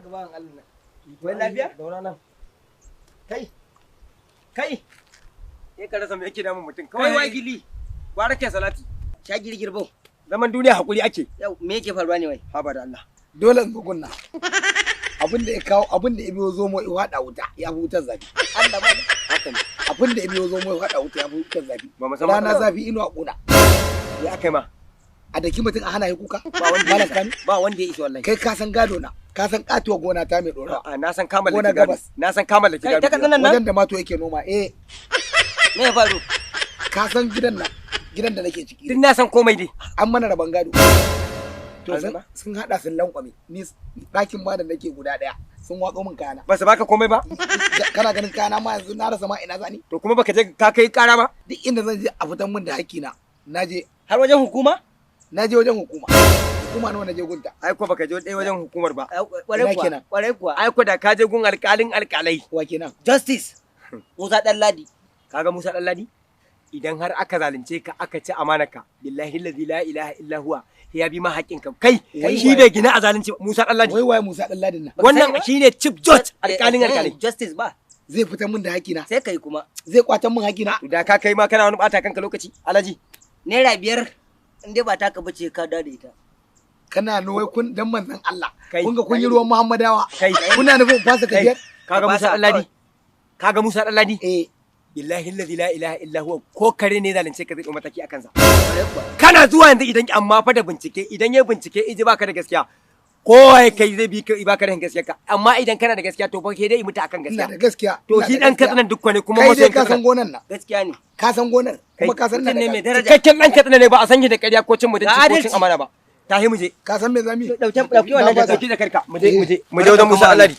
gaban Allah nan. Wai lafiya? Daura nan. Kai. Sai ka rasa me yake damun mutum. Kawai wai gili. Gwara ke salati. Sha girgirbo. Zaman duniya hakuri ake. Yau me yake faruwa ne wai? Haba da Allah. Dole in bugunna. Abin da ya kawo abin da ya biyo zomo ya hada wuta ya fi wutar zafi. Allah ba. Haka ne. Abin da ya biyo zomo ya hada wuta ya fi wutar zafi. Ba mu san Rana matsalar. zafi inuwa kuna. Ya kai ma. A daki mutum a hana ya kuka. Ba wanda ya Malaka isa. Ba wanda ya isa wallahi. kai ka san gado na. Ka san katuwa gona ta mai dorawa. A na san kamal Gona da gado. gabas. Na san kamal da Kai ta gado. kanan nan. Wajen da mato yake noma Me ya faru? ka san gidan nan. Gidan da nake ciki. Duk na san komai dai. An mana rabon gado. To Azuma? sun hada sun lankwame. Ni ɗakin ma da nake guda ɗaya. Sun watso min kayana. Ba su baka komai ba? Kana ganin kayana ma yanzu na rasa ma ina zani. To kuma baka je ka kai kara ba? Duk inda zan je a fitan min da hakkina. Na je Har wajen hukuma? wajen hukuma. Hukuma nawa na je gunta. Ai ko baka je ɗaya wajen hukumar ba. Kwarai Ina kuwa. kenan. Kwarai kuwa. Ai ko da ka je gun alƙalin alƙalai. Wa kenan. Justice. Musa Ɗanladi. Kaga Musa Ɗanladi? Idan har aka zalunce ka aka ci amanarka billahi allazi la ilaha illa huwa ya bi ma haƙƙinka kai shi bai gina a zalunci Musa Ɗanladi. Wai waye Musa Ɗanladin nan. Wannan shine chief judge alƙalin alƙalai. Justice ba. Zai fitar min da hakkina. Sai kai kuma. Zai kwatan min hakkina. Da ka kai ma kana wani bata kanka lokaci Alhaji. Naira 5 in dai ba taka bace ka da ita. Kana wai kun dan manzon Allah. Kai. Kun ga kun yi ruwan Muhammadawa. Kai. Kuna nufin fasa Kai. kafiyar. Kaga Musa Ɗanladi. Kaga Musa Ɗanladi. Eh. Billahi allazi la ilaha illa huwa ko kare ne zalunce ka zai ɗau mataki akan sa. Kwarai kuwa. Kana zuwa yanzu idan amma fa da bincike idan ya bincike iji baka da gaskiya kowa kai zai bi ka baka da gaskiya ka amma idan kana da gaskiya to fa ke dai mutu akan Ina da gaskiya. gaskiya. To ina shi da dan gaskiya. katsinan dukkan ne kuma Kai dai masoyin ka san katsinan. gonan nan. Gaskiya ne. Ka san gonar. Kuma ka san mutum ne mai daraja. Cikakken dan katsina ne ba a san shi da ƙarya ko cin mutunci Ga ko adalci. cin amana ba. Tahi mu je. Ka san me zami. Dauki wannan Dauki jaka. da karka mu je wajen Musa Ɗanladi.